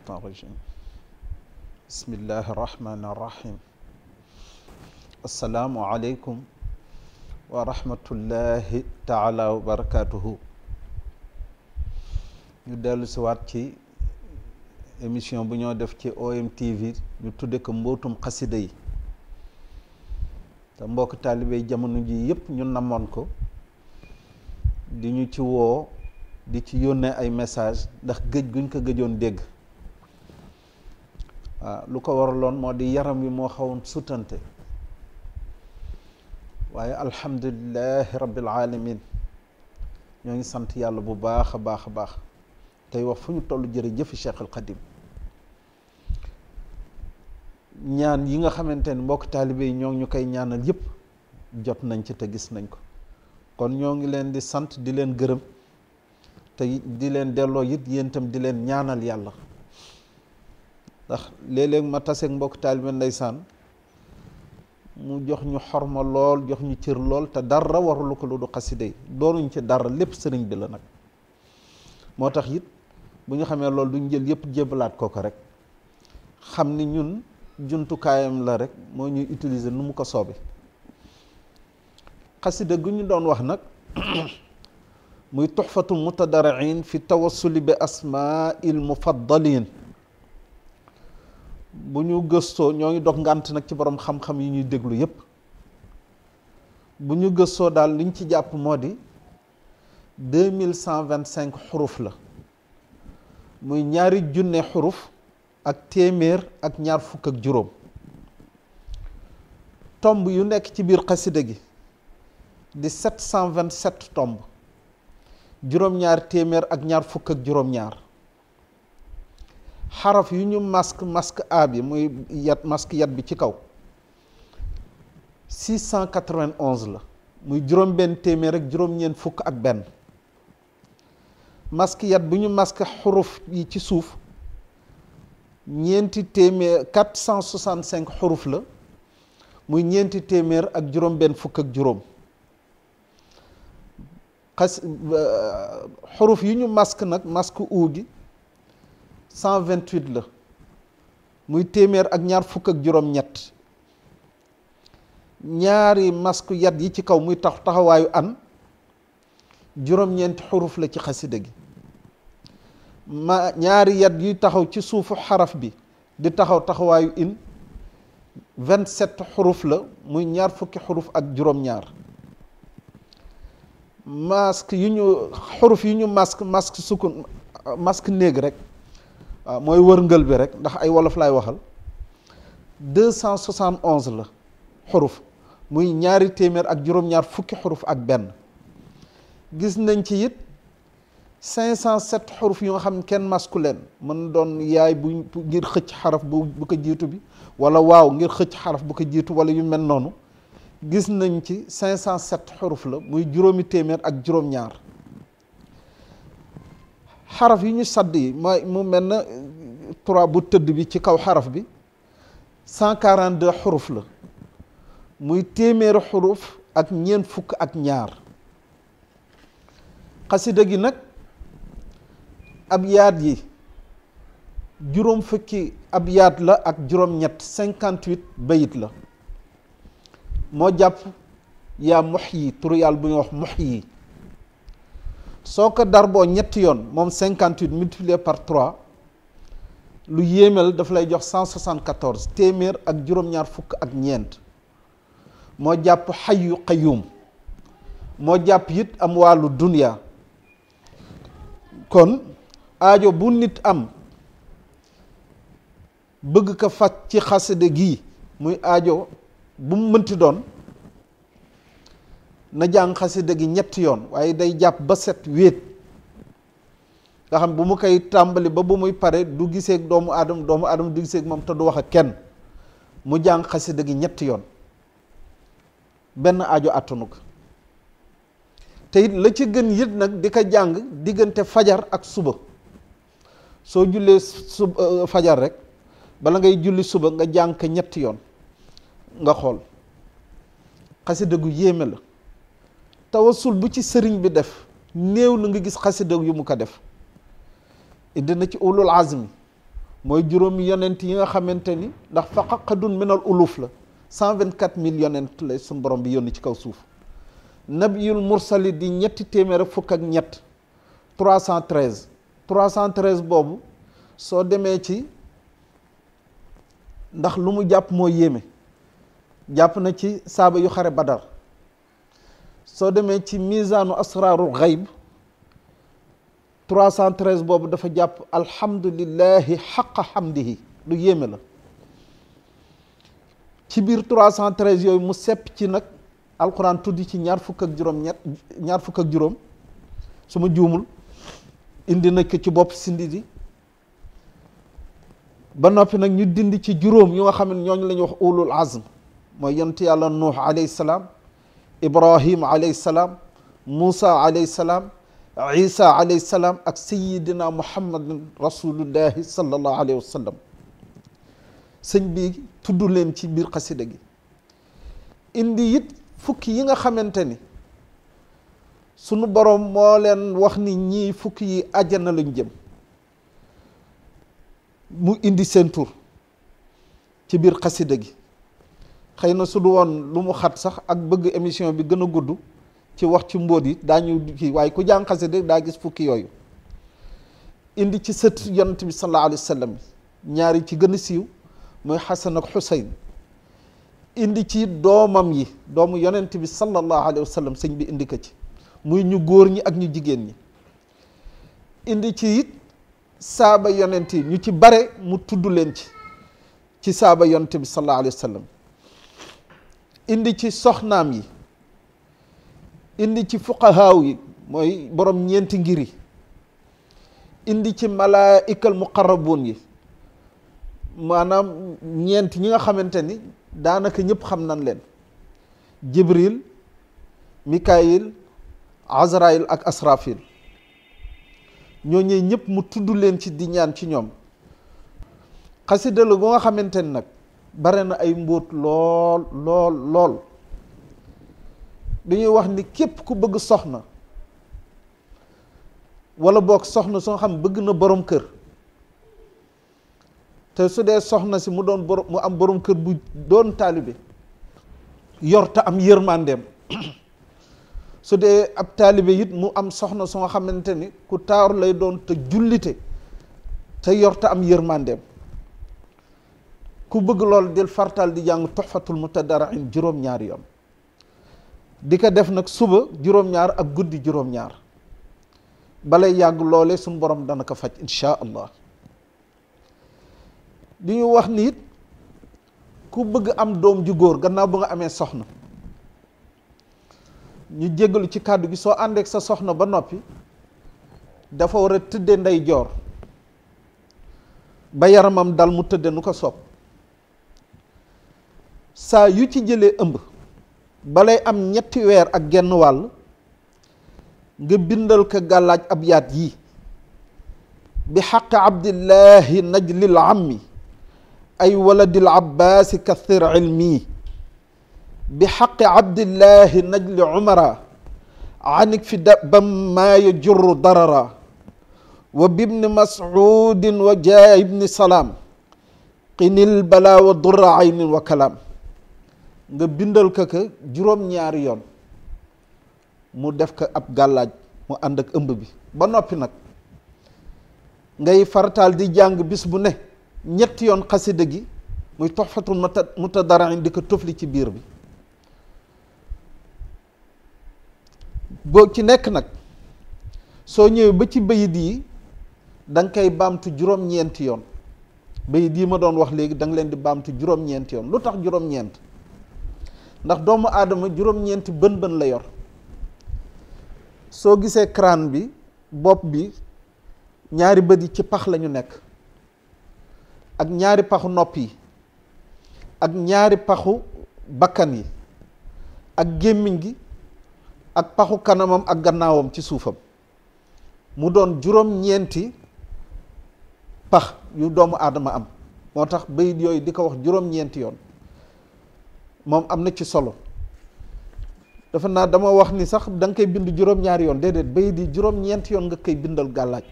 الشيطان الرجيم بسم الله الرحمن الرحيم السلام عليكم ورحمة الله تعالى وبركاته ñu dellu si waat ci émission bu ñoo def ci OMTV ñu tudde ko mbootum xasida yi te mbokk taalibe jamono ji yëpp ñu namoon ko di ñu ci woo di ci yónnee ay message ndax gëj guñ ko gëjoon dégg waaw lu ko waraloon moo di yaram wi moo xawoon sutante waaye alhamdulillahi rabbil alamin ñoo ngi sant yàlla bu baax a baax a baax tey wax fu ñu toll jërëjëfi Cheikh al Khadim ñaan yi nga xamante ne mbokk taalibe yi ñoo ngi ñu koy ñaanal yëpp jot nañ ci te gis nañ ko kon ñoo ngi leen di sant di leen gërëm te di leen delloo it yéen itam di leen ñaanal yàlla ndax léeg-léeg ma taseeg mbokk taalibe ndeysaan mu jox ñu xorma lool jox ñu cër lool te dara warulu ko lu du xasida yi doonuñ ci dara lépp sëriñ bi la nag moo tax it bu ñu xamee loolu duñ jël yëpp jébbalaat ko rek xam ni ñun jumtukaayam la rek moo ñuy utiliser nu mu ko soobe xasida gu ñu doon wax nag muy tuxfatul mutadarriin fi tawassuli bi asmaa'il mufaddaliin bu ñu gëstoo ñoo ngi dog ngànt nag ci borom xam-xam yi ñuy déglu yépp bu ñu gëstoo daal liñ ci jàpp moo di 2125 xuruf la muy ñaari junne xuruf ak téeméer ak ñaar fukk ak juróom tomb yu nekk ci biir xasida gi di 727 tomb juróom-ñaar téeméer ak ñaar fukk ak juróom-ñaar xaraf yu ñu masque A bi muy yat masque yat bi ci kaw 691 la muy juróom benn téeméer ak juróom-ñeent fukk ak benn masque yat bu ñu masque xuruf yi ci suuf ñeenti téeméer 465 xuruf la muy ñeenti téeméer ak juróom benn fukk ak juróom xuruf yi ñu masque nag masque U gi 128 la muy téeméer ak ñaar fukk ak juróom-ñett ñaari masque yat yi ci kaw muy taxawaayu an juróom-ñeenti xuruf la ci xasida gi ñaari yat yuy taxaw ci suufu xaraf bi di taxawaayu in 27 xuruf la muy ñaar fukki xuruf ak juróom-ñaar masque yu ñu xuruf yu ñu masque sukun masque néeg rek waaw mooy wërngël bi rek ndax ay wolof laay waxal 271 la xuruf muy ñaari téeméer ak juróom-ñaar fukki xuruf ak benn gis nañ ci it 507 xuruf yu nga xam ne kenn masku leen mën doon yaay bu ngir xëcc xaraf bu ko jiitu bi wala waaw ngir xëcc xaraf bu ko jiitu wala yu mel noonu gis nañ ci 507 xuruf la muy juróomi téeméer ak juróom-ñaar xaraf yi ñu sadd yi mu mel na 3 bu tëdd bi ci kaw xaraf bi 142 xuruf la muy téeméeri xuruf ak ñeent fukk ak ñaar xasida gi nag ab yaat yi juróom fukki ab yaat la ak juróom-ñett 58 bayit la moo jàpp yaa muhyi turu yàlla bu ñuy wax muhyi soo ko darboo ñetti yoon moom 58 multiplié par 3 lu yéemel daf lay jox 174 téeméer ak juróom-ñaar fukk ak ñeent moo jàpp xayyu qayyum moo jàpp it am wàllu dunya kon aajo bu nit am bëgg ko faj ci xasida gi muy aajo bu mu mënti doon na jàng xasida gi ñetti yoon waaye day jàpp ba set wéet nga xam bu mu koy tàmbali ba bu muy pare du giseeg doomu aadama du giseeg moom te du wax ak kenn mu jàng xasida gi ñetti yoon benn aajo attanu ko te it la ci gën yit nag di ko jàng diggante fajar ak suba soo jullee fajar rek bala ngay julli suba nga jàng ko ñetti yoon nga xool xasida gu yéeme la tawassul bu ci sëriñ bi def néew na nga gis xasida yu mu ko def indi na ci ulul azmi mooy juróomi yonent yi nga xamante ni ndax faqaqadun minal uluf la 124 000 yonent la suñu borom bi yónni ci kaw suuf. nabiyul mursali di ñetti téeméer ak fukk ak ñett 313 boobu soo demee ci ndax lu mu jàpp moo yéeme jàpp na ci saaba yu xare badar soo demee ci misaanu asraarul xayb 313 boobu dafa jàpp alhamdulillahi xaqa xamdihi lu yéeme la ci biir 313 yooyu mu sepp ci nag alquran tuddi ci ñaar fukk ak juróom su ma juumul indi na ko ci bopp sindi di ba noppi nag ñu dindi ci juróom yu nga xam ne ñooñu la ñuy wax ulul azm mooy yonent yàlla nuux alayhi salaam ibrahim alayhi salaam moussa alayhi salaam isa alayhi salaam ak sayidina muhammadin rasulullahi sallallahu alayhi wa sallam sëñ bi tudd leen ci biir xasida gi indi it fukki yi nga xamante ni sunu borom moo leen wax ni ñii fukki yi àjjana lañ jëm mu indi seen tur ci biir xasida gi xëy na su du woon lu mu xat sax ak bëgg émission bi gën a gudd ci wax ci mbóot yi daañu kii waaye ku jàng xasida daa gis fukki yooyu indi ci sët yonent bi sallallahu alayhi wa sallam ñaari ci gën a siiw mooy Xasan ak Xuseyn indi ci doomam yi doomu yonent bi sallallahu alayhi wa sallam sëñ bi indi ko ci muy ñu góor ñi ak ñu jigéen ñi indi ci it saaba yonent yi ñu ci bare mu tudd leen ci saaba yonent bi sallallahu alayhi wa sallam indi ci soxnaam yi indi ci fuqahaaw yi mooy borom ñeenti ngir yi indi ci malaa'ikal muqarrabuun yi maanaam ñeent ñi nga xamante ni daanaka ñëpp xam nañ leen jibril mikaayil azrail ak asrafil ñooñu ñëpp mu tudd leen ci di ñaan ci ñoom xasida la bu nga xamante ni nag bare na ay mbóot lool lool lool dañuy wax ni képp ku bëgg soxna wala boog soxna soo xam bëgg na borom kër te su dee soxna si mu doon borom mu am borom kër bu doon taalibe yor te am yërmandeem su dee ab taalibe it mu am soxna soo xamante ni ku taaru lay doon te jullite te yor te am yërmandeem ku bëgg lool del fartal di jàng Tuhfatul Mutadarrin juróom-ñaari yoon di ko def nag suba juróom-ñaar ak guddi juróom-ñaar balay yàgg loole suñu borom dana ko faj insha allah di ñu wax ni it ku bëgg am doom ju góor gannaaw ba nga amee soxna ñu jéggalu ci kàddu gi soo àndeek sa soxna ba noppi dafa war a tëdde ndeyjoor ba yaramam dal mu tëdde nu ko soob saa yu ci jëlee ëmb balay am 3 weer ak genn wàll nga bindal ko gàllaaj ab yaat yii bi xaqi abdillahi najlil ammi ay waladil abbaasi kathir ilmi bi xaqi abdillahi najli umara anik fi dabam maa yajurru darara wa bibni masudin wa jaa ibni salaam qinil bala wa durra aynin wa kalaam nga bindal ko juróom-ñaari yoon mu def ko ab gàllaaj mu ànd ak ëmb bi ba noppi nag ngay farataal di jàng bis bu ne 3 yoon xasida gi muy Tuhfatul Mutadarrin di ko tofli ci biir bi boo ci nekk nag soo ñëwee ba ci bayit yi da nga koy baamtu juróom-ñeenti yoon bayit yi ma doon wax léegi da nga leen di baamtu juróom-ñeenti yoon lu tax juróom-ñeent ndax doomu aadama juróom-ñeenti bën la yor soo gisee crâne bi bopp bi ñaari bët yi ci pax lañu nekk ak ñaari paxu nopp yi ak ñaari paxu bakkan yi ak gémmiñ gi ak paxu kanamam ak gannaawam ci suufam mu doon juróom-ñeenti pax yu doomu aadama am moo tax bayit yooyu di ko wax juróom-ñeenti yoon moom am na ci solo dafa naa dama wax ni sax da nga koy bind juróom-ñaari yoon déedéet bayit yi juróom-ñeenti yoon nga koy bindal gàllaaj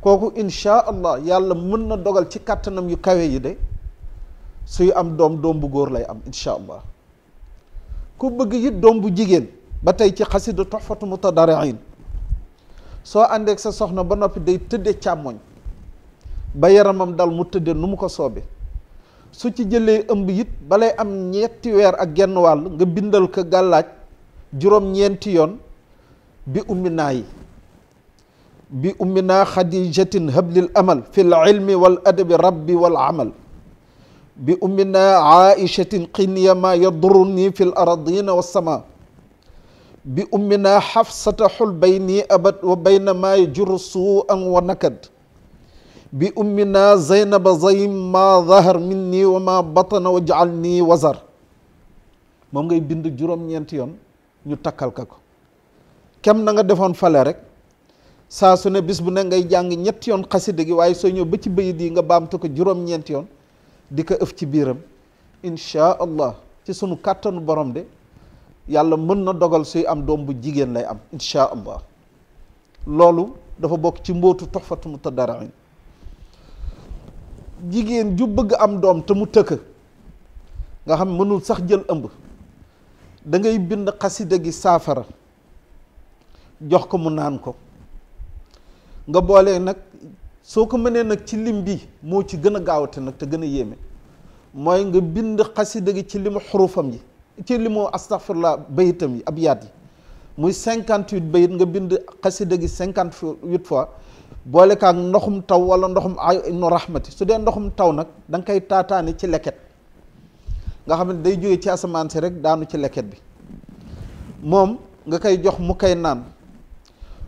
kooku insha allah yàlla mën na dogal ci kàttanam yu kawe yi de suy am doom bu góor lay am insha allah. ku bëgg it doom bu jigéen ba tey ci xasida Tuhfatu Mutadarriin soo àndeek sa soxna ba noppi day tëdde càmmoñ ba yaramam dal mu tëdde nu mu ko soobe su ci jëlee ëmb it balay am 7 weer ak genn wàll nga bindal ko gàllaaj juróom-ñeenti yoon bi umminaa yi bi umminaa xadijatin hablil amal fil ilmi wal adabi rabbi wal amal bi umminaa aichatin qiniya ma yaduruni fil aradina wassama bi umminaa xafsata xul bayni abad wa bayna ma yajuru suu'an wa nakad bi umminaa zaynaba zaym ma zahar minni wa ma batana wa jaal nii wazar moom ngay bind juróom-ñeenti yoon ñu takkal ka ko kem na nga defoon fale rek saa su ne bis bu ne ngay jàng 7 yoon xasida gi waaye soo ñëw ba ci bayit yi nga baamtu ko juróom-ñeenti yoon di ko ëf ci biiram insha allah ci sunu kàttanu borom de yàlla mën na dogal suy am doom bu jigéen lay am insha allah. loolu dafa bokk ci mbootu Tuhfatu Mutadarriin. jigéen ju bëgg am doom te mu tëkk nga xam mënul sax jël ëmb da ngay bind xasida gi saafara jox ko mu naan ko nga boole nag soo ko mënee nag ci lim bi moo ci gën a gaawate nag te gën a yéeme mooy nga bind xasida gi ci limu xurufam yi ci limu astaghfirullah bayitam yi abyaat yi muy 58 bayit nga bind xasida gi 58 fois boole kaak ndoxum taw wala ndoxum aynu rahmati su dee ndoxum taw nag da nga koy taataane ci leket nga xam ne day jóge ci asamaan si rek daanu ci leket bi moom nga koy jox mu koy naan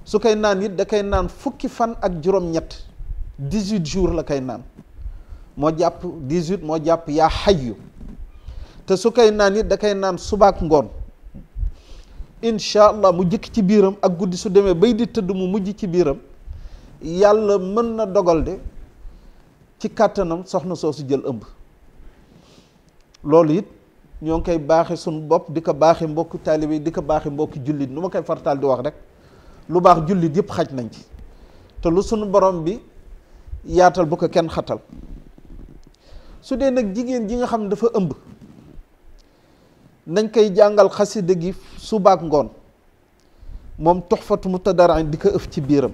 su koy naan it da koy naan fukki fan ak juróom-ñett 18 jours la koy naan moo jàpp 18 moo jàpp yaa xayyu te su koy naan it da koy naan subaak ngoon incha allah mu jëkk ci biiram ak guddi su demee bay di tëdd mu mujj ci biiram yàlla mën na dogal de ci kàttanam soxna soosu jël ëmb. loolu it ñoo ngi koy baaxe suñu bopp di ko baaxe mbokku taalibe yi di ko baaxe mbokku jullit nu ma koy fartaal di wax rek lu baax jullit yëpp xaj nañ ci te lu sunu borom bi yaatal bu ko kenn xatal. su dee nag jigéen ji nga xam ne dafa ëmb nañ koy jàngal xasida gi subaak ngoon moom Tuhfatu Mutadarriin di ko ëf ci biiram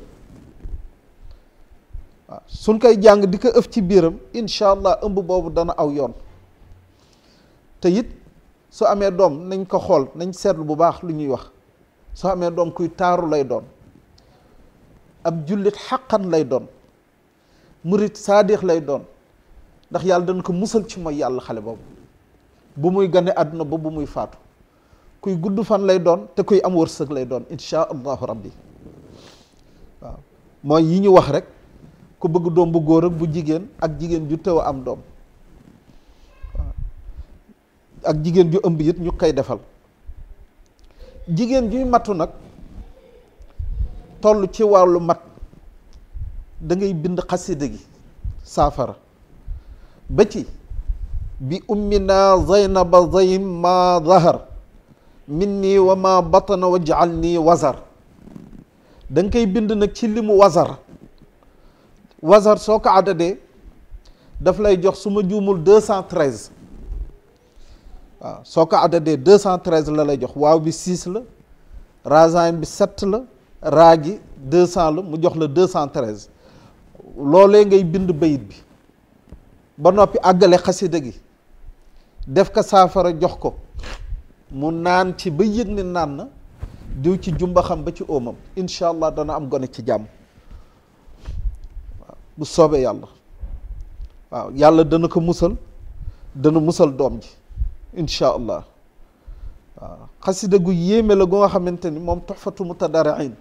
waaw suñ koy jàng di ko ëf ci biiram incha allah ëmb boobu dana aw yoon. te it su amee doom nañ ko xool nañ seetlu bu baax lu ñuy wax soo amee doom kuy taaru lay doon ab jullit xaqan lay doon murit saadix lay doon ndax yàlla dana ko musal ci mooy yàlla xale boobu bu muy gane àdduna ba bu muy faatu kuy gudd fan lay doon te kuy am wërsëg lay doon insha allahu rabbi waaw mooy yi ñu wax rek ku bëgg doom bu góor ak bu jigéen ak jigéen ju tëw a am doom ak jigéen ju ëmb it ñu koy defal. jigéen juy matu nag toll ci wàllu mat da ngay bind xasida gi saafara ba ci bi ummina zaynaba zaym ma zahar minni wa ma batana wa jaal nii wazar da nga koy bind nag ci limu wazar soo ko àddadee daf lay jox su ma juumul 213 waaw soo ko àddadee 213 la lay jox waaw bi 6 la razaim bi 7 la raa gi 200 la mu jox la 213 loolee ngay bind bayit bi ba noppi àggale xasida gi def ko saafara jox ko mu naan ci ba yëg ni naan na diw ci jumbaxam ba ci óomam incha allah dana am gone ci jàmm waaw bu soobee yàlla waaw yàlla dana ko musal dana musal doom ji incha allah waaw xasida gu yéeme la gu nga xamante ni moom Tuhfatu Mutadarriin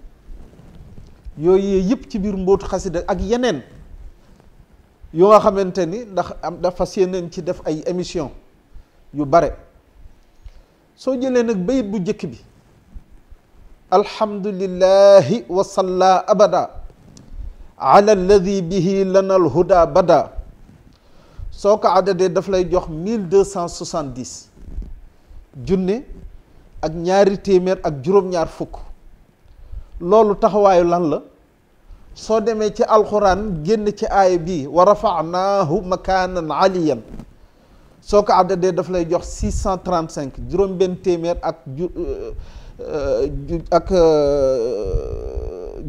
yooyu yëpp ci biir mbootu xasida ak yeneen yu nga xamante ni ndax am dafa séeneen ci def ay émission yu bare soo jëlee nag bayit bu njëkk bi alhamdulillahi wa salla abada ala alladi bihi lana alhuda bada soo ko àddadee daf lay jox 1270 junne ak ñaari téeméer ak juróom-ñaar fukk loolu taxawaayu lan la soo demee ci alxuraan génn ci aaya bii wa rafa'naahu makaanan aliyan soo ko àddadee daf lay jox 635 juróom benn téeméer ak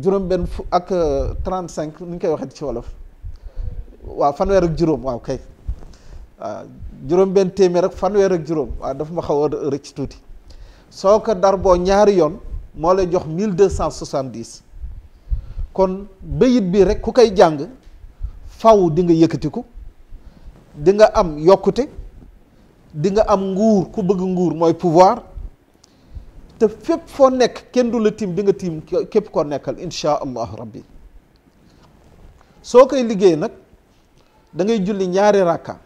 juróom benn ak 35 ni ñu koy waxee ci wolof waaw fanweer ak juróom waaw kay waaw juróom benn téeméer ak fanweer ak juróom waaw dafa ma xaw a rëcc tuuti soo ko dar boo ñaari yoon moo lay jox 1270 kon bayit bi rek ku koy jàng faw di nga yëkkatiku di nga am yokkute di nga am nguur ku bëgg nguur mooy pouvoir te fépp foo nekk kenn du la tiim di nga tiim képp koo nekkal insha allahu rabbi soo koy liggéey nag da ngay julli ñaari rakka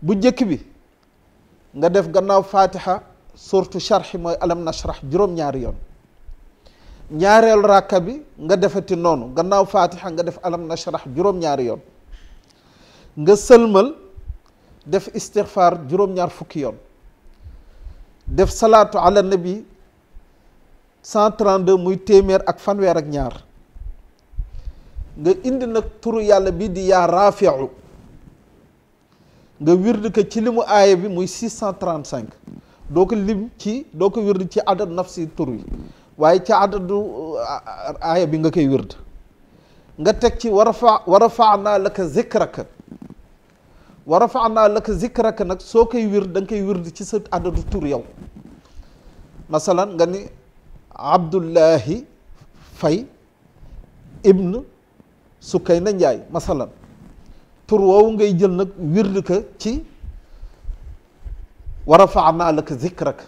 bu jëkk bi nga def gannaaw fatiha surtout sharhi mooy alam nashrah juróom-ñaari yoon ñaareelu rakka bi nga defati noonu gannaaw fatiha nga def alam nashrah juróom-ñaari yoon nga sëlmal def istighfar juróom-ñaar fukki yoon def salaatu ala nabi 132 muy téeméer ak fanweer ak ñaar nga indi nag turu yàlla bi di yaa rafiu nga wirdi ko ci limu aaya bi muy 635 doo ko lim ci doo ko wirdi ci adad nafsi tur yi waaye ci adadu aaya bi nga koy wird nga teg ci wa rafa'naa laka zikraka wa rafa'naa laka zikraka nag soo koy wird da nga koy wird ci sa adadu tur yow masalan nga ni Abdullahi Fay ibn Sukayna Njaay masalan tur woowu ngay jël nag wird ka ci wa rafa'naa laka zikraka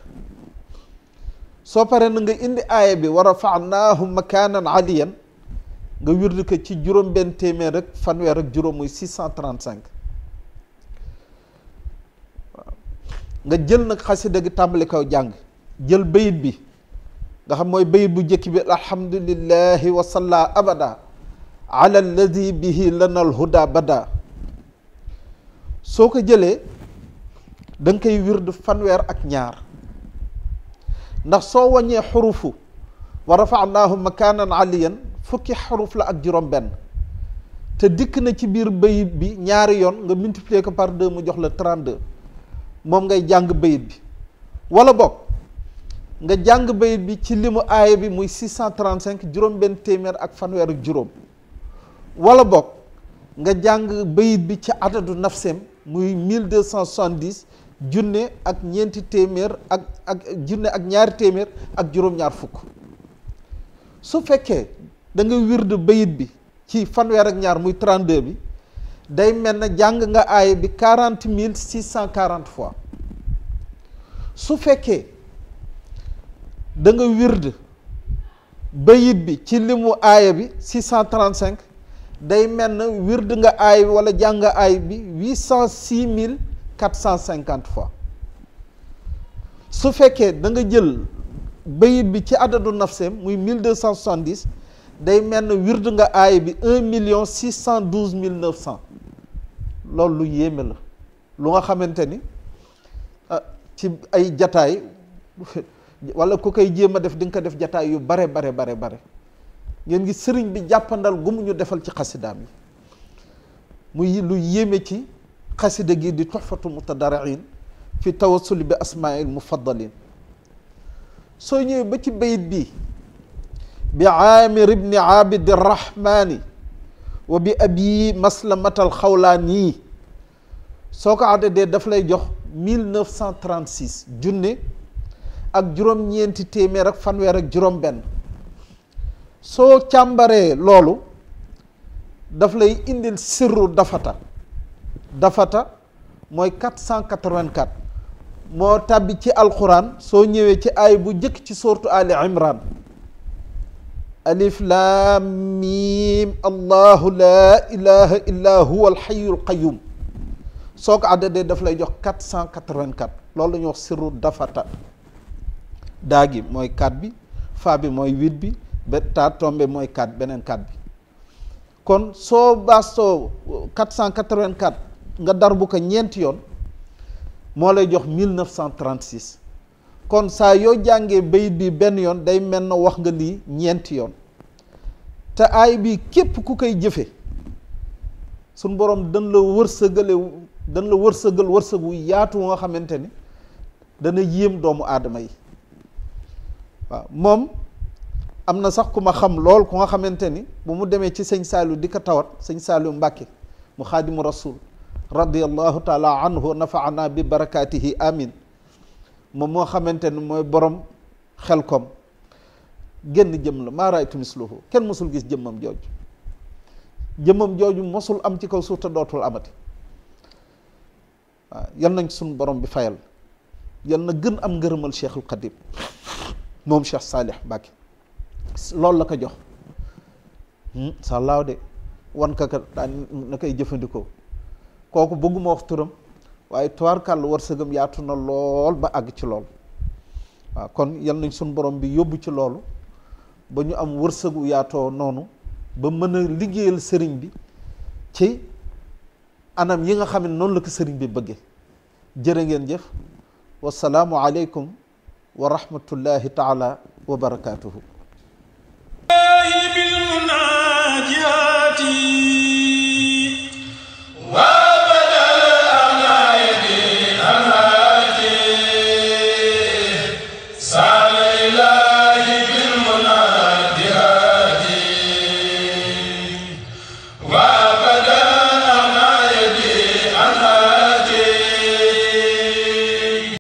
soo paree na nga indi aaya bi wa rafa'naahu makaanan aliyan nga wird ko ci juróom benn téeméer ak fanweer ak juróom muy 635 waaw nga jël nag xasida gi tàmbali kaw jàng jël bayit bi nga xam mooy bayit bu jëkk bi alhamdulillahi wa salla abada ala alladi bihi lana alhuda bada soo ko jëlee da nga koy wird fanweer ak ñaar ndax soo wàññee xurufu wa rafa'naahu makaanan aliyan fukki xaruf la ak juróom benn te dikk na ci biir bayit bi ñaari yoon nga multiplier ko par 2 mu jox la 32 moom ngay jàng bayit bi wala boog nga jàng bayit bi ci limu aaya bi muy 635 juróom benn téeméer ak fanweer ak juróom wala boog nga jàng bayit bi ci adadu nafseem muy 1270 junne ak ñeenti téeméer ak junne ak ñaari téeméer ak juróom-ñaar fukk su fekkee da nga wird bayit bi ci fanweer ak ñaar muy 32 bi day mel na jàng nga aaya bi 40 640 fois su fekkee da nga wird bayit bi ci limu aaya bi 635 day mel na wird nga aaya bi wala jàng nga aaya bi 806 450 fois su fekkee da nga jël bayit bi ci adadu nafseem muy 1270 day mel na wird nga aaya bi 1 612 900 loolu lu yéeme la lu nga xamante ni ci ay jataay wala ku koy jéem a def di nga ko def jataay yu bare ngeen ngi sëriñ bi jàppandal gu mu ñu defal ci xasidaam yi muy lu yéeme ci xasida gi di tuxfatu mutadarriin fi tawassuli bi asmaa'il mufaddalin soo ñëwee ba ci bayit bi bi aamir ibni abidi rahmaani wa bi abi maslamatal xawlaani soo ko àddee daf lay jox 1936 junne ak juróom-ñeenti téeméer ak fanweer ak juróom-benn soo càmbaree loolu daf lay indil sirru dafata mooy 484 moo tàbbi ci alquran soo ñëwee ci aay bu njëkk ci sourate Ali Imran alif lam mim allahu la ilaha illa huwa alhayyul qayyum soo ko àddadee daf lay jox 484 loolu la ñuy wax sirru dafata daa gi mooy 4 bi fa bi mooy 8 bi ba taa tombe mooy 4 beneen 4 bi kon soo baastoo 484 nga dar bu ko ñeenti yoon moo lay jox 1936 kon saa yoo jàngee bayit bi benn yoon day mel na wax nga lii ñeenti yoon te aay bi képp ku koy jëfe suñ borom dañ la wërsëgal wërsëgu yaatu nga xamante ni dana yéem doomu aadama yi. waaw moom am na sax ku ma xam lool ku nga xamante ni bu mu demee ci sëñ Saliou di ko tawat sëñ Saliou Mbàkke mu xaadimu rasul radiyallahu taala anhu nafaana bi barakaatihi amin moom moo xamante ni mooy borom Xelkom génn jëm la maa raaytu misluhu kenn mosul gis jëmmam jooju mosul am ci kaw suuf te dootul amati. waaw yal nañ suñu borom bi fayal, yal na gën am ngërëmal Cheikhul Xadim moom Cheikh Salih Mbacke loolu la ko jox sàllaaw de wan ka daan na koy jëfandikoo. kooku bëgguma wax turam waaye tubaarkàll wërsëgam yaatu na lool ba àgg ci lool. waaw kon yal nañ suñu borom bi yóbbu ci loolu ba ñu am wërsëgu yaatoo noonu ba mën a liggéeyal sëriñ bi ci anam yi nga xam ne noonu la ko sëriñ bi bëggee. jërë ngeen jëf wasalaamu aleykum wa rahmatullahi taala wa barakaatuhu.